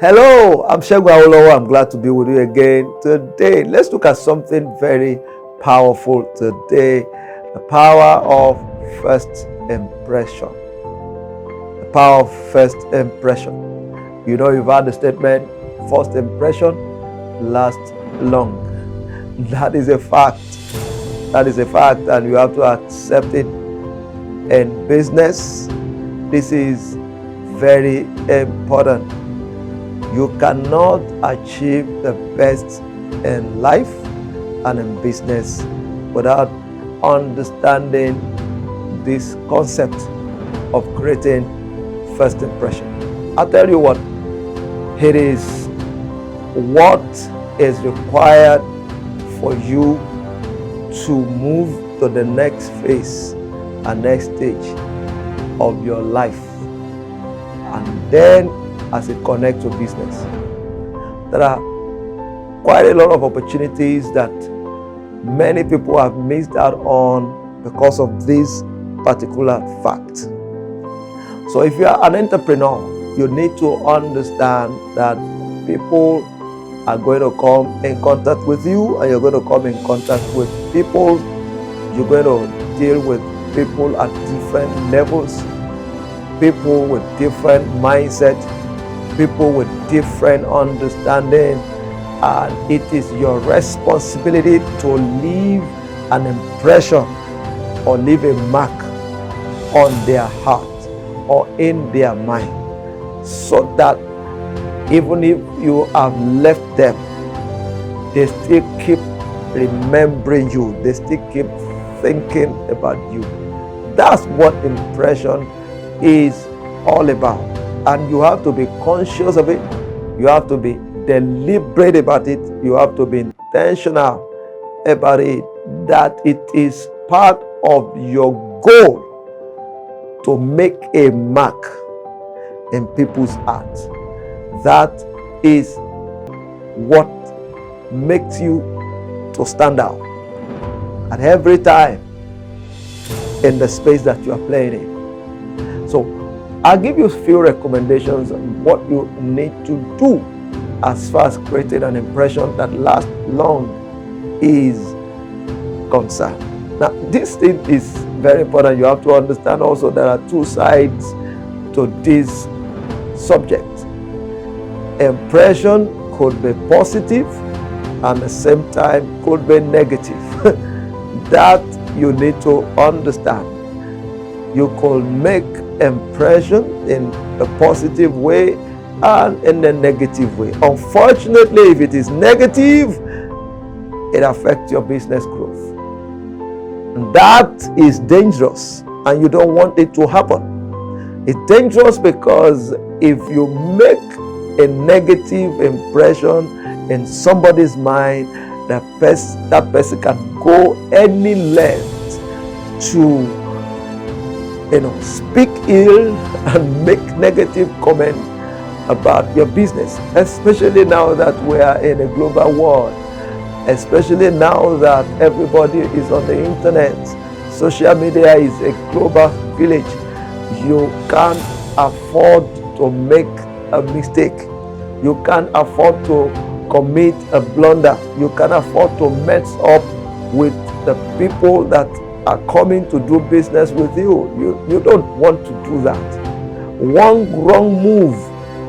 Hello, I'm Segun Awolowo. I'm glad to be with you again today. Let's look at something very powerful today. The power of first impression. The power of first impression. You know, you've heard the statement, first impression lasts long. That is a fact. That is a fact, and you have to accept it. In business, this is very important. You cannot achieve the best in life and in business without understanding this concept of creating first impression. I'll tell you what, it is what is required for you to move to the next phase and next stage of your life. And then as it connects to business, there are quite a lot of opportunities that many people have missed out on because of this particular fact. So if you are an entrepreneur, you need to understand that people are going to come in contact with you, and you're going to come in contact with people. You're going to deal with people at different levels, people with different mindset, people with different understanding, and it is your responsibility to leave an impression or leave a mark on their heart or in their mind, so that even if you have left them, they still keep remembering you, they still keep thinking about you. That's what impression is all about. And you have to be conscious of it. You have to be deliberate about it. You have to be intentional about it, that it is part of your goal to make a mark in people's hearts. That is what makes you to stand out at every time in the space that you are playing in. So I'll give you a few recommendations on what you need to do as far as creating an impression that lasts long is concerned. Now, this thing is very important. You have to understand also there are two sides to this subject. Impression could be positive and at the same time could be negative. That you need to understand. You could make impression in a positive way and in a negative way. Unfortunately, if it is negative, it affects your business growth. And that is dangerous, and you don't want it to happen. It's dangerous because if you make a negative impression in somebody's mind, that person can go any length to speak ill and make negative comment about your business, especially now that we are in a global world, especially now that everybody is on the internet. Social media is a global village. You can't afford to make a mistake. You can't afford to commit a blunder. You can't afford to mess up with the people that are coming to do business with you. You don't want to do that. One wrong move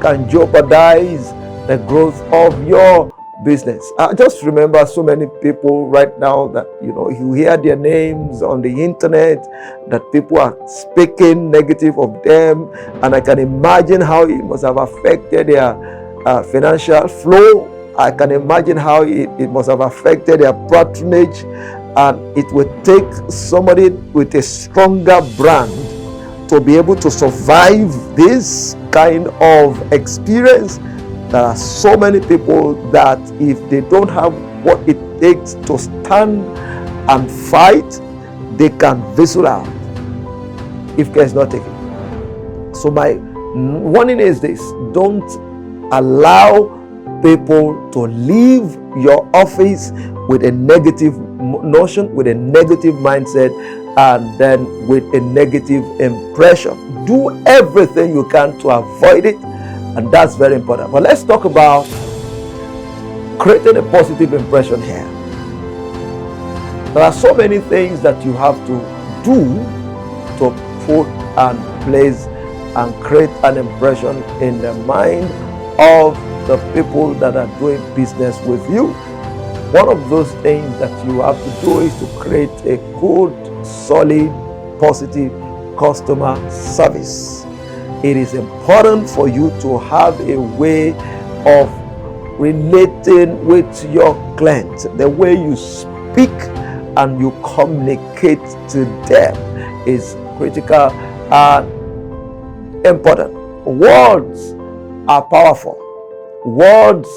can jeopardize the growth of your business. I just remember so many people right now that you hear their names on the internet, that people are speaking negative of them, and I can imagine how it must have affected their financial flow. I can imagine how it must have affected their patronage. And it will take somebody with a stronger brand to be able to survive this kind of experience. There are so many people that if they don't have what it takes to stand and fight, they can whistle out if care is not taken. So my warning is this: don't allow people to leave your office with a negative notion, with a negative mindset, and then with a negative impression. Do everything you can to avoid it, And that's very important. But let's talk about creating a positive impression here. There are so many things that you have to do to put and place and create an impression in the mind of the people that are doing business with you. One of those things that you have to do is to create a good, solid, positive customer service. It is important for you to have a way of relating with your clients. The way you speak and you communicate to them is critical and important. Words are powerful. Words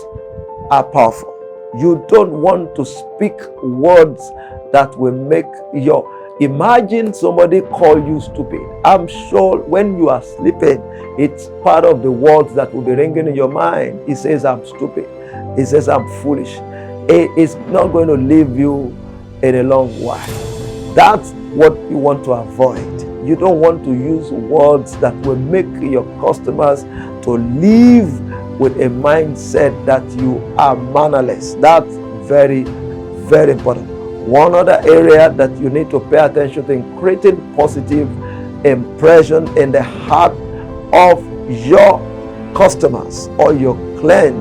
are powerful. You don't want to speak words that will make your... Imagine somebody call you stupid. I'm sure when you are sleeping, it's part of the words that will be ringing in your mind. He says, I'm stupid. He says, I'm foolish. It is not going to leave you in a long while. That's what you want to avoid. You don't want to use words that will make your customers to live with a mindset that you are mannerless. That's very, very important. One other area that you need to pay attention to in creating positive impression in the heart of your customers or your client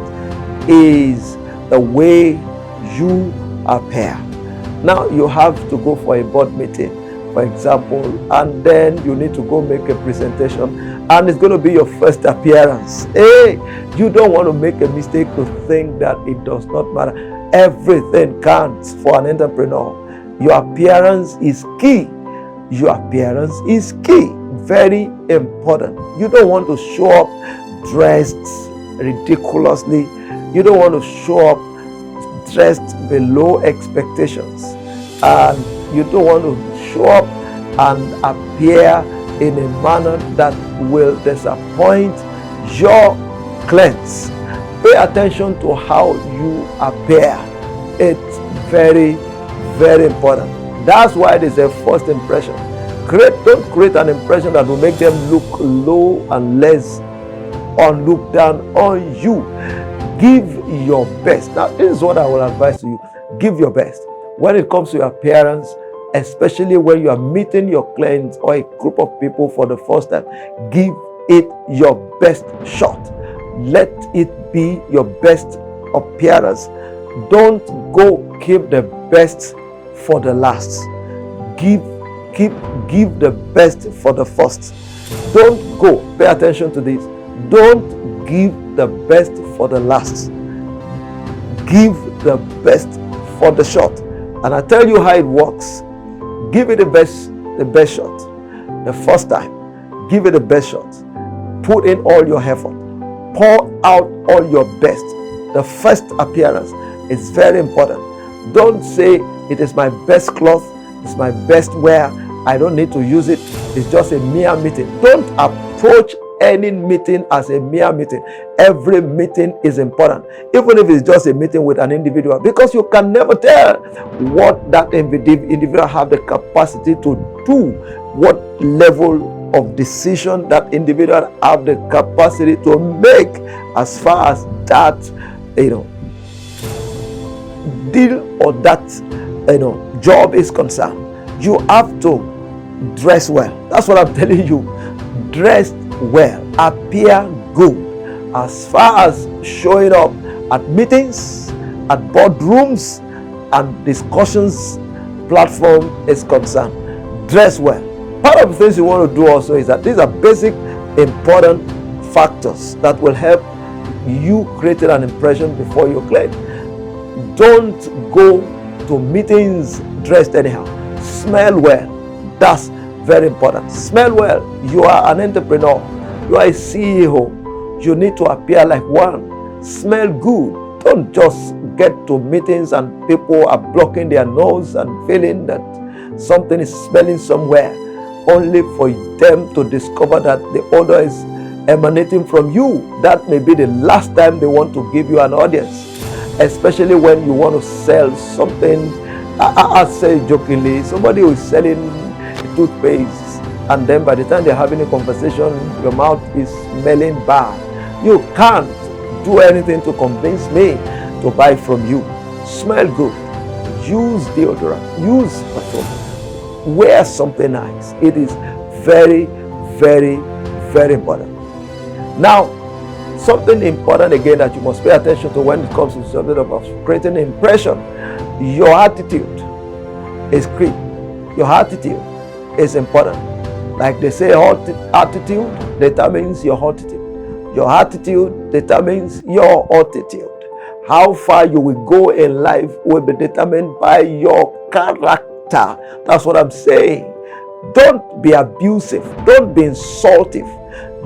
is the way you appear. Now you have to go for a board meeting, for example, and then you need to go make a presentation, and it's going to be your first appearance. Hey, you don't want to make a mistake to think that it does not matter. Everything counts for an entrepreneur. Your appearance is key. Your appearance is key. Very important. You don't want to show up dressed ridiculously. You don't want to show up dressed below expectations. And you don't want to show up and appear in a manner that will disappoint your clients. Pay attention to how you appear. It's very, very important. That's why it is a first impression. Don't create an impression that will make them look low and less or look down on you. Give your best. Now, this is what I will advise to you. Give your best. When it comes to your appearance, especially when you are meeting your clients or a group of people for the first time, give it your best shot. Let it be your best appearance. Don't go keep the best for the last. Give the best for the first. Don't go, pay attention to this. Don't give the best for the last. Give the best for the short. And I tell you how it works. Give it the best shot. The first time, give it the best shot. Put in all your effort. Pour out all your best. The first appearance is very important. Don't say it is my best cloth, it's my best wear, I don't need to use it, it's just a mere meeting. Don't approach any meeting as a mere meeting. Every meeting is important, even if it's just a meeting with an individual, because you can never tell what that individual have the capacity to do, what level of decision that individual have the capacity to make as far as that deal or that job is concerned. You have to dress well. That's what I'm telling you. Dress well, appear good. As far as showing up at meetings, at boardrooms and discussions platform is concerned, dress well. Part of the things you want to do also is that these are basic important factors that will help you create an impression before your client. Don't go to meetings dressed anyhow. Smell well. That's very important. Smell well. You are an entrepreneur. You are a CEO. You need to appear like one. Smell good. Don't just get to meetings and people are blocking their nose and feeling that something is smelling somewhere, only for them to discover that the odor is emanating from you. That may be the last time they want to give you an audience, especially when you want to sell something. I say jokingly, somebody who is selling toothpaste, and then by the time they're having a conversation, your mouth is smelling bad. You can't do anything to convince me to buy from you. Smell good. Use deodorant. Use perfume. Wear something nice. It is very, very, very important. Now, something important again that you must pay attention to when it comes to something about creating an impression. Your attitude is key. Your attitude is important. Like they say, attitude determines your altitude. Your attitude determines your altitude. How far you will go in life will be determined by your character. That's what I'm saying. Don't be abusive. Don't be insultive.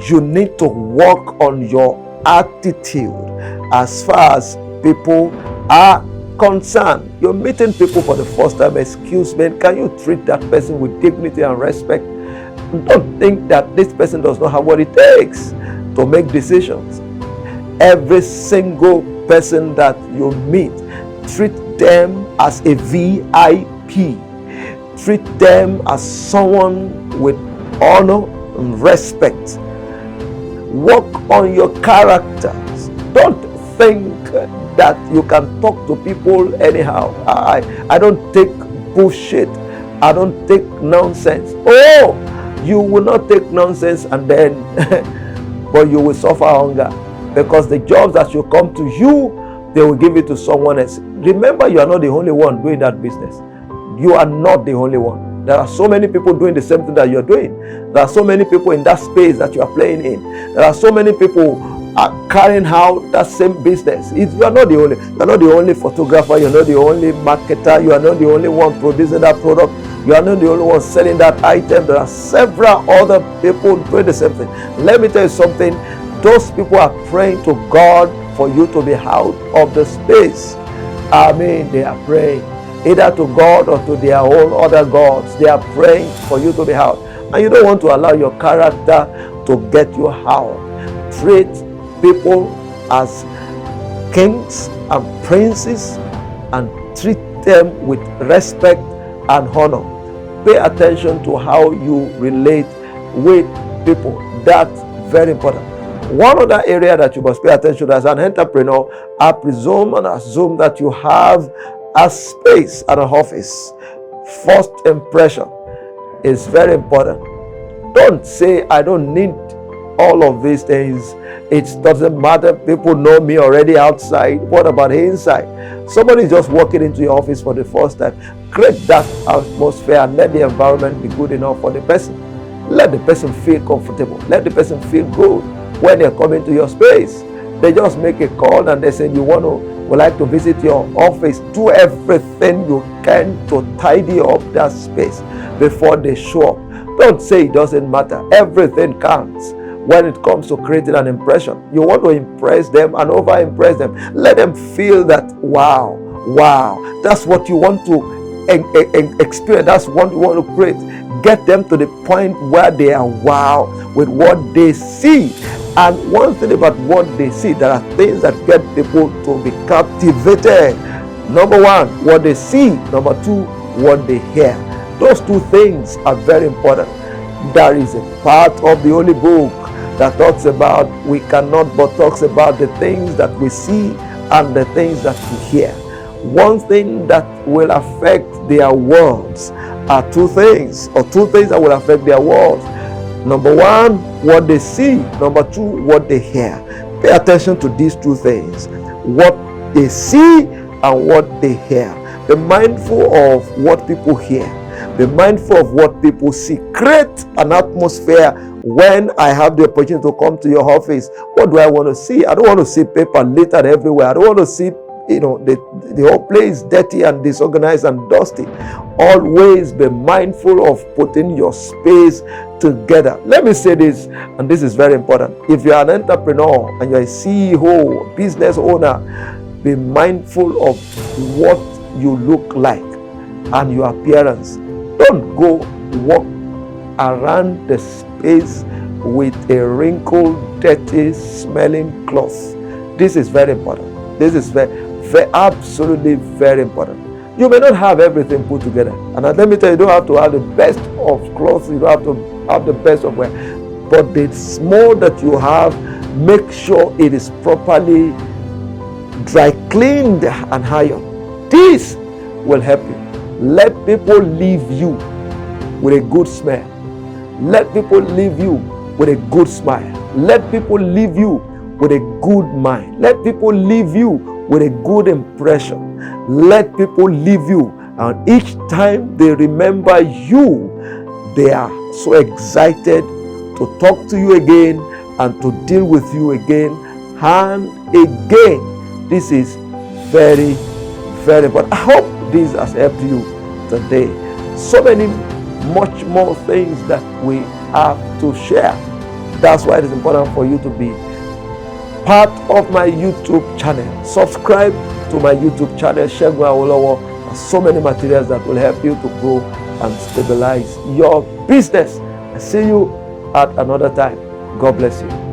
You need to work on your attitude as far as people are concerned. You're meeting people for the first time. Excuse me, can you treat that person with dignity and respect? Don't think that this person does not have what it takes to make decisions. Every single person that you meet, treat them as a VIP. Treat them as someone with honor and respect. Work on your characters. Don't think that you can talk to people anyhow. I don't take bullshit. I don't take nonsense. Oh, you will not take nonsense and then but you will suffer hunger, because the jobs that should come to you, they will give it to someone else. Remember, you are not the only one doing that business. You are not the only one. There are so many people doing the same thing that you are doing. There are so many people in that space that you are playing in. There are so many people are carrying out that same business. You are not the only. You are not the only photographer. You are not the only marketer. You are not the only one producing that product. You are not the only one selling that item. There are several other people doing the same thing. Let me tell you something. Those people are praying to God for you to be out of the space. I mean, they are praying either to God or to their own other gods. They are praying for you to be out. And you don't want to allow your character to get you out. Treat people as kings and princes and treat them with respect and honor. Pay attention to how you relate with people. That's very important. One other area that you must pay attention to as an entrepreneur, I presume and assume that you have a space at an office. First impression is very important. Don't say, I don't need all of these things. It doesn't matter. People know me already outside. What about inside? Somebody is just walking into your office for the first time. Create that atmosphere and let the environment be good enough for the person. Let the person feel comfortable. Let the person feel good when they're coming to your space. They just make a call and they say, would like to visit your office. Do everything you can to tidy up that space before they show up. Don't say it doesn't matter. Everything counts when it comes to creating an impression. You want to impress them and over-impress them. Let them feel that, wow, that's what you want to experience. That's what you want to create. Get them to the point where they are wow with what they see. And one thing about what they see, there are things that get people to be captivated. Number one, what they see. Number two, what they hear. Those two things are very important. There is a part of the Holy Book that talks about, we cannot but talks about the things that we see and the things that we hear. One thing that will affect their worlds are two things that will affect their worlds. Number one, what they see. Number two, what they hear. Pay attention to these two things. What they see and what they hear. Be mindful of what people hear. Be mindful of what people see. Create an atmosphere. When I have the opportunity to come to your office, what do I want to see? I don't want to see paper littered everywhere. I don't want to see the whole place dirty and disorganized and dusty. Always be mindful of putting your space together. Let me say this, and this is very important. If you are an entrepreneur and you're a CEO, business owner, be mindful of what you look like and your appearance. Don't go walk around the space with a wrinkled, dirty, smelling cloth. This is very important. This is absolutely very important. You may not have everything put together. And let me tell you, you don't have to have the best of clothes. You don't have to have the best of wear. But the small that you have, Make sure it is properly dry cleaned and ironed. This will help you. Let people leave you with a good smell. Let people leave you with a good smile. Let people leave you with a good mind. Let people leave you with a good impression. Let people leave you, and each time they remember you, they are so excited to talk to you again and to deal with you again and again. This is very, very important. I hope this has helped you today. So many much more things that we have to share. That's why it is important for you to be part of my YouTube channel. Subscribe to my YouTube channel, Segun Awolowo. There's so many materials that will help you to grow and stabilize your business. I see you at another time. God bless you.